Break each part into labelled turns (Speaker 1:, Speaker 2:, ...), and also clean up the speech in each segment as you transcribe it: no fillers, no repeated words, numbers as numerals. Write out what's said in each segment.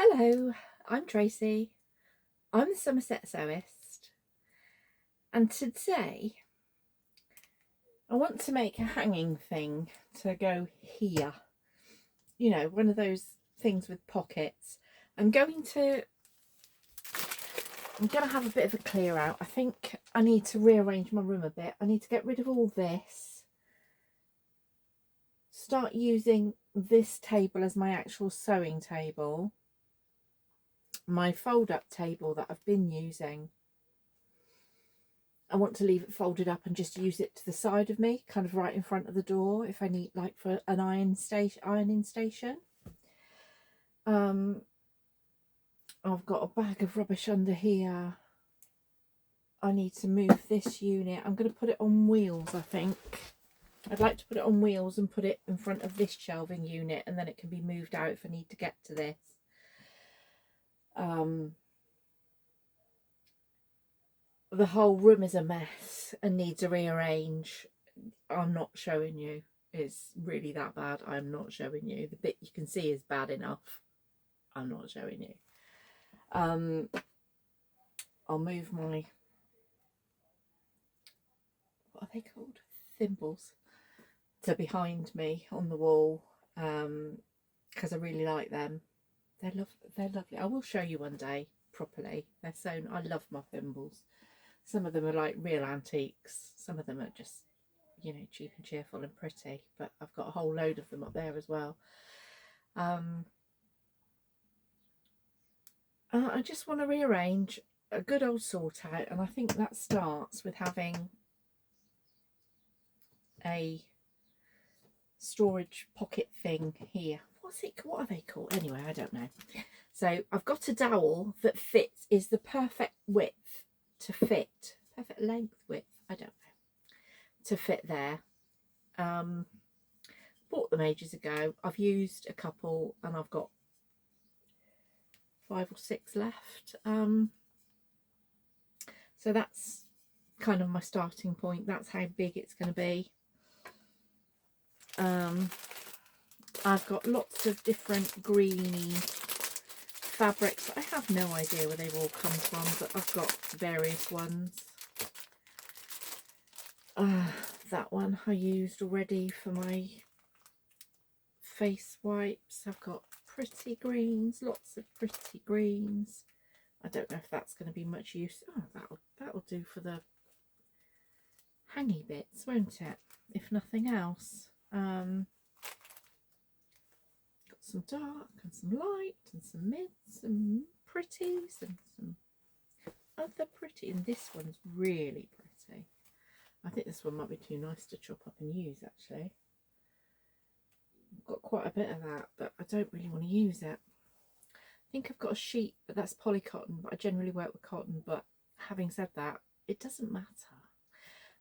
Speaker 1: Hello, I'm Tracy. I'm the Somerset Sewist, and today I want to make a hanging thing to go here. You know, one of those things with pockets. I'm going to have a bit of a clear out. I think I need to rearrange my room a bit. I need to get rid of all this. Start using this table as my actual sewing table. My fold-up table that I've been using, I want to leave it folded up and just use it to the side of me, kind of right in front of the door if I need, like, for an ironing station. I've got a bag of rubbish under here. I need to move this unit. I'm going to put it on wheels, I think. I'd like to put it on wheels and put it in front of this shelving unit, and then it can be moved out if I need to get to this. The whole room is a mess and needs a rearrange. I'm not showing you. It's really that bad. I'm not showing you. The bit you can see is bad enough. I'm not showing you. I'll move my, what are they called? Thimbles to behind me on the wall, because I really like them. They're lovely. I will show you one day properly. They're sewn. I love my thimbles. Some of them are like real antiques. Some of them are just, you know, cheap and cheerful and pretty. But I've got a whole load of them up there as well. I just want to rearrange, a good old sort out, and I think that starts with having a storage pocket thing here. What are they called? Anyway, I don't know. So I've got a dowel that fits, is the perfect width to fit, perfect length, width, I don't know, to fit there. Bought them ages ago. I've used a couple and I've got 5 or 6 left. So that's kind of my starting point. That's how big it's going to be. I've got lots of different greeny fabrics. I have no idea where they've all come from, but I've got various ones. That one I used already for my face wipes. I've got pretty greens, lots of pretty greens. I don't know if that's going to be much use. Oh, that'll do for the hangy bits, won't it? If nothing else. Got some dark and some light and some mids and pretties and some other pretty. And this one's really pretty. I think this one might be too nice to chop up and use, actually. I've got quite a bit of that, but I don't really want to use it. I think I've got a sheet, but that's polycotton, but I generally work with cotton. But having said that, it doesn't matter.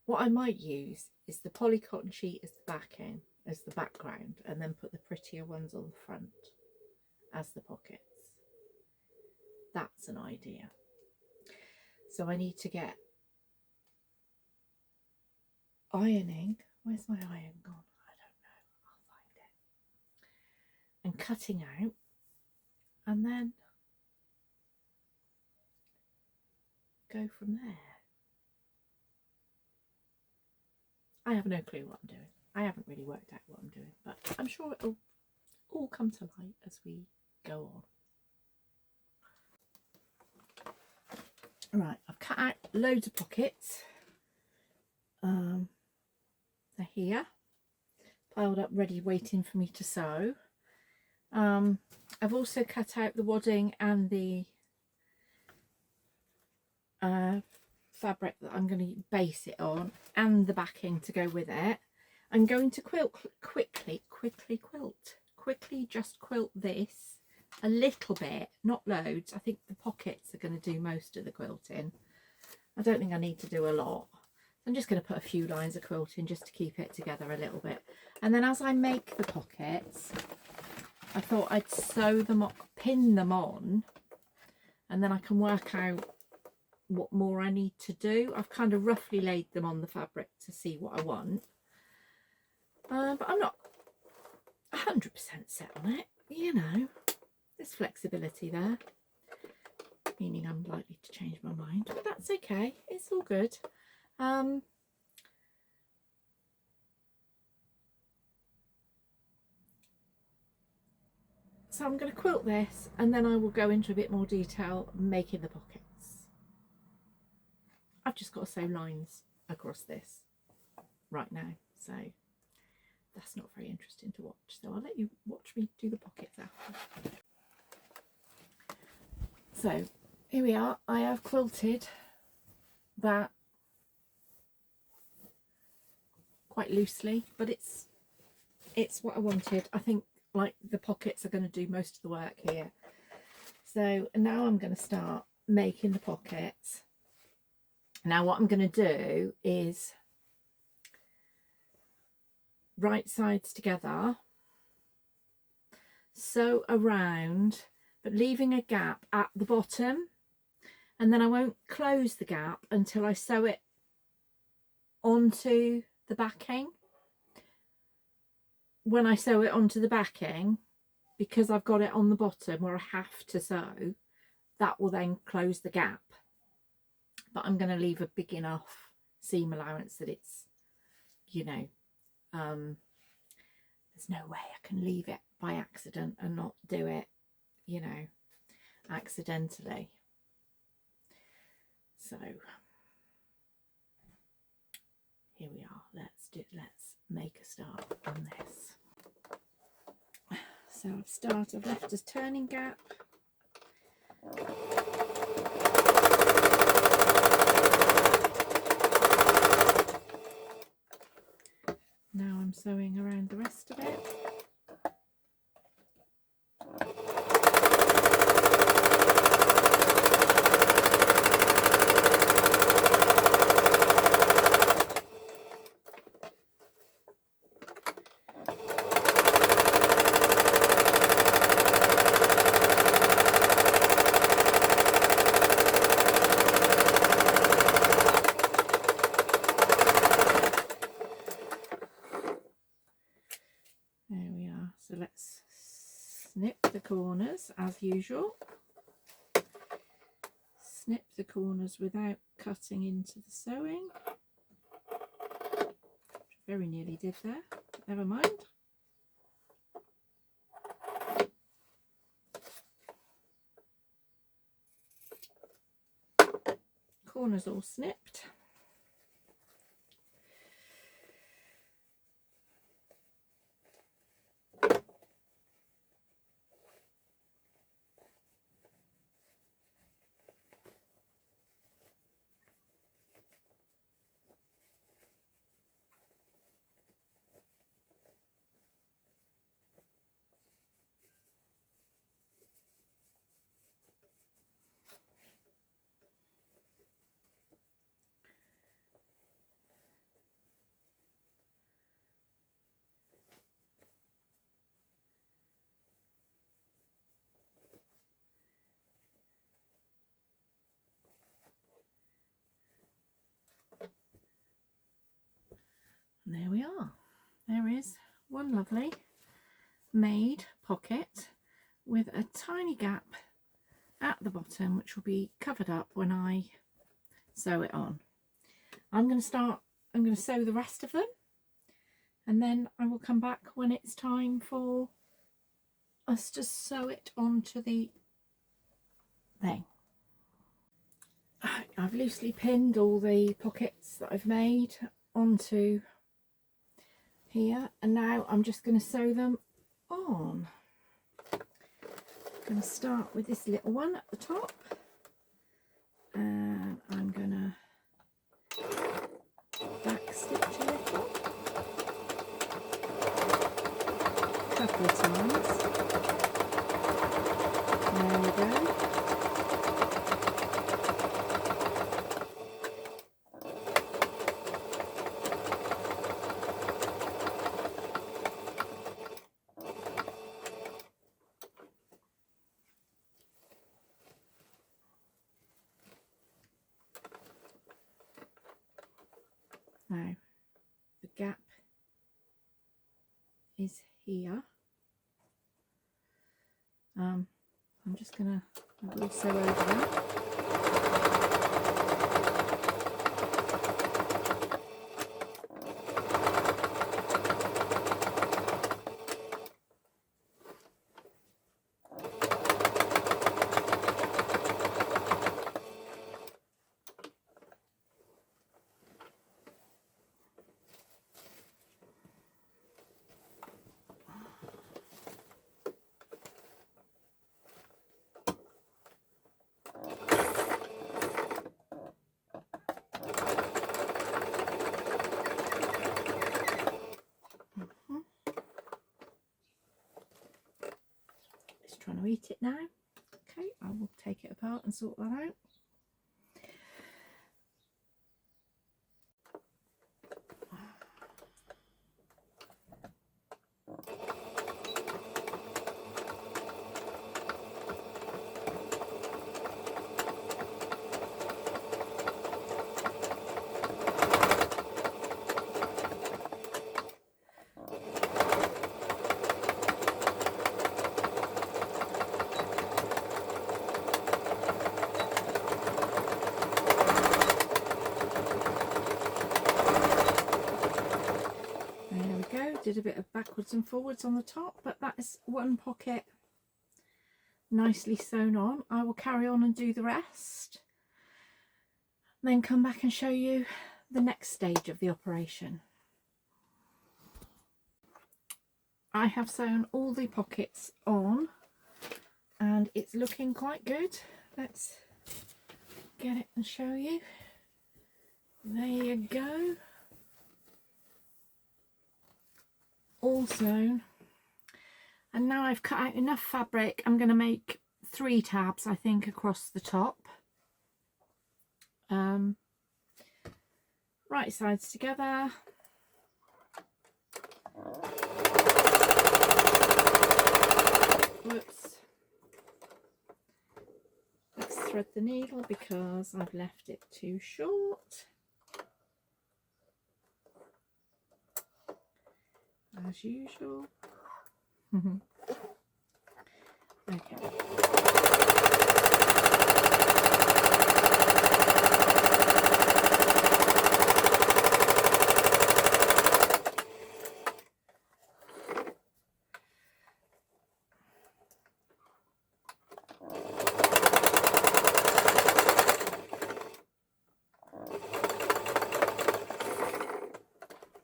Speaker 1: What I might use is the polycotton sheet as the backing, as the background, and then put the prettier ones on the front as the pockets. That's an idea. So I need to get ironing. Where's my iron gone? I don't know. I'll find it. And cutting out, and then go from there. I have no clue what I'm doing. I haven't really worked out what I'm doing, but I'm sure it'll all come to light as we go on. Right, I've cut out loads of pockets. They're here, piled up ready, waiting for me to sew. I've also cut out the wadding and the fabric that I'm going to base it on, and the backing to go with it. I'm going to quickly just quilt this a little bit, not loads. I think the pockets are going to do most of the quilting. I don't think I need to do a lot. I'm just going to put a few lines of quilting just to keep it together a little bit. And then as I make the pockets, I thought I'd sew them up, pin them on, and then I can work out what more I need to do. I've kind of roughly laid them on the fabric to see what I want. But I'm not 100% set on it, you know. There's flexibility there, meaning I'm likely to change my mind, but that's okay, it's all good. So I'm going to quilt this and then I will go into a bit more detail making the pockets. I've just got to sew lines across this right now, so that's not very interesting to watch, so I'll let you watch me do the pockets after. So here we are, I have quilted that quite loosely, but it's what I wanted. I think like the pockets are going to do most of the work here. So now I'm going to start making the pockets. Now what I'm going to do is right sides together, sew around, but leaving a gap at the bottom, and then I won't close the gap until I sew it onto the backing. When I sew it onto the backing, because I've got it on the bottom where I have to sew, that will then close the gap, but I'm going to leave a big enough seam allowance that it's, you know, there's no way I can leave it by accident and not do it, you know, accidentally. So here we are, let's make a start on this. So I've left a turning gap. Now I'm sewing around the rest of it. There we are. So let's snip the corners as usual. Snip the corners without cutting into the sewing. Very nearly did there, but never mind. Corners all snipped. And there we are. There is one lovely made pocket with a tiny gap at the bottom, which will be covered up when I sew it on. I'm going to sew the rest of them, and then I will come back when it's time for us to sew it onto the thing. I've loosely pinned all the pockets that I've made onto here, and now I'm just going to sew them on. I'm going to start with this little one at the top, and I'm going to back stitch a little, a couple of times. There we go. Now, the gap is here. I'm just gonna, I will sew over that. Trying to eat it now. Okay, I will take it apart and sort that out. Did a bit of backwards and forwards on the top, but that is one pocket nicely sewn on. I will carry on and do the rest, then come back and show you the next stage of the operation. I have sewn all the pockets on and it's looking quite good. Let's get it and show you. There you go. All sewn, and now I've cut out enough fabric. I'm going to make 3 tabs, I think, across the top. Right sides together. Whoops. Let's thread the needle because I've left it too short. As usual. Okay.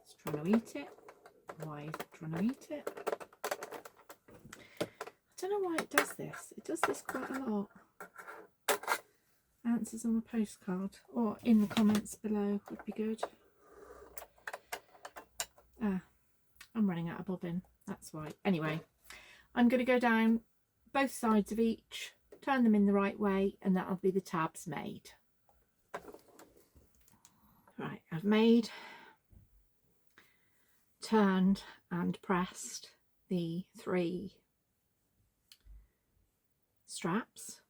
Speaker 1: It's trying to eat it. Why is it trying to eat it? I don't know why it does this. It does this quite a lot. Answers on a postcard or in the comments below would be good. Ah, I'm running out of bobbin. That's why. Anyway, I'm going to go down both sides of each, turn them in the right way, and that'll be the tabs made. Right, I've made, turned and pressed the 3 straps,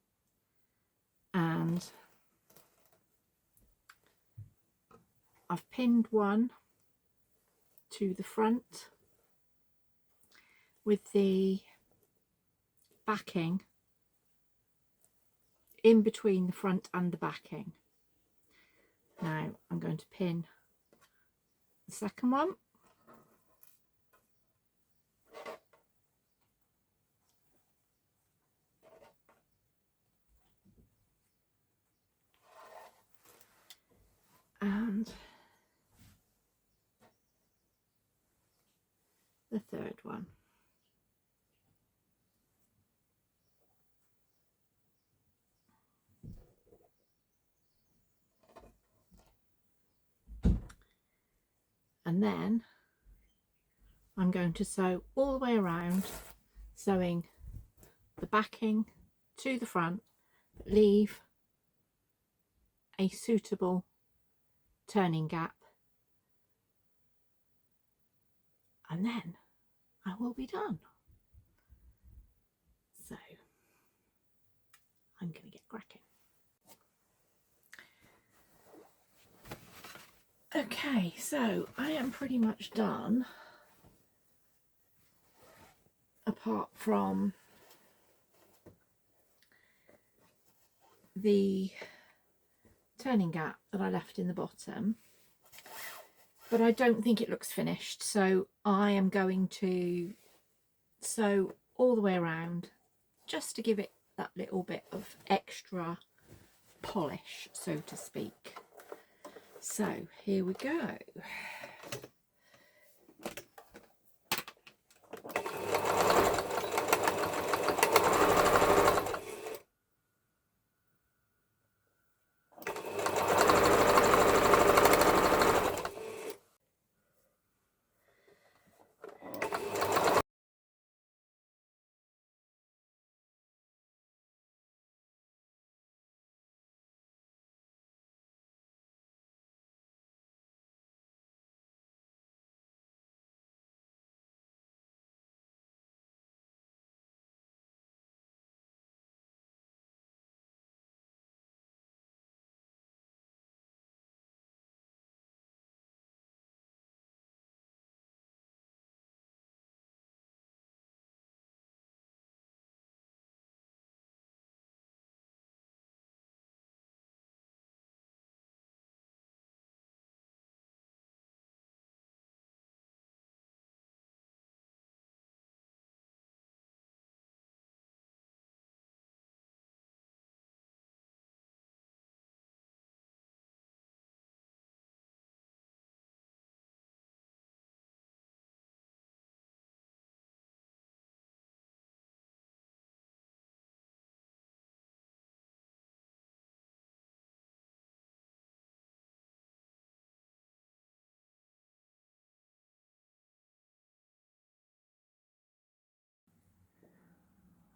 Speaker 1: and I've pinned one to the front with the backing in between the front and the backing. Now I'm going to pin the second one. And the third one. And then I'm going to sew all the way around, sewing the backing to the front, but leave a suitable turning gap, and then I will be done. So I'm going to get cracking. Okay, so I am pretty much done, apart from the turning gap that I left in the bottom, but I don't think it looks finished, so I am going to sew all the way around just to give it that little bit of extra polish, so to speak. So here we go.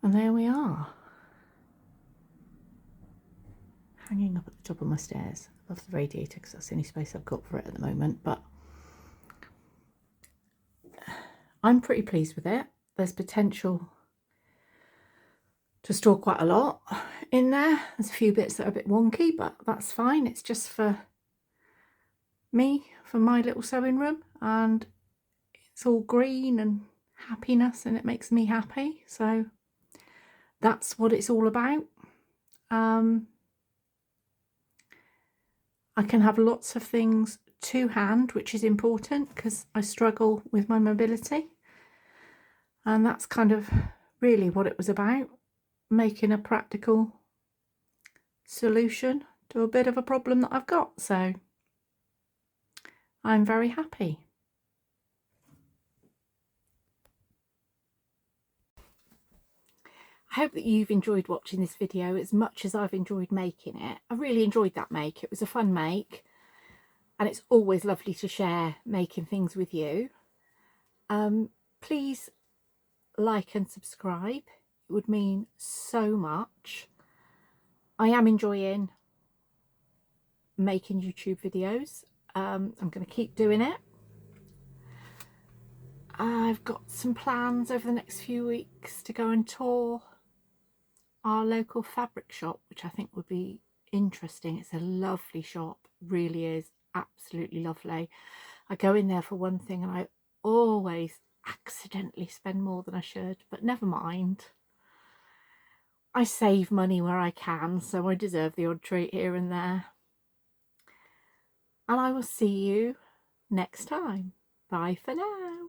Speaker 1: And there we are, hanging up at the top of my stairs above the radiator, because that's the only space I've got for it at the moment. But I'm pretty pleased with it. There's potential to store quite a lot in there. There's a few bits that are a bit wonky, but that's fine. It's just for me, for my little sewing room, and it's all green and happiness, and it makes me happy. So that's what it's all about. I can have lots of things to hand, which is important because I struggle with my mobility, and that's kind of really what it was about, making a practical solution to a bit of a problem that I've got. So I'm very happy. I hope that you've enjoyed watching this video as much as I've enjoyed making it. I really enjoyed that make. It was a fun make, and it's always lovely to share making things with you. Please like and subscribe. It would mean so much. I am enjoying making YouTube videos. I'm going to keep doing it. I've got some plans over the next few weeks to go and tour our local fabric shop, which I think would be interesting. It's a lovely shop, really is, absolutely lovely. I go in there for one thing and I always accidentally spend more than I should, but never mind. I save money where I can, so I deserve the odd treat here and there. And I will see you next time. Bye for now.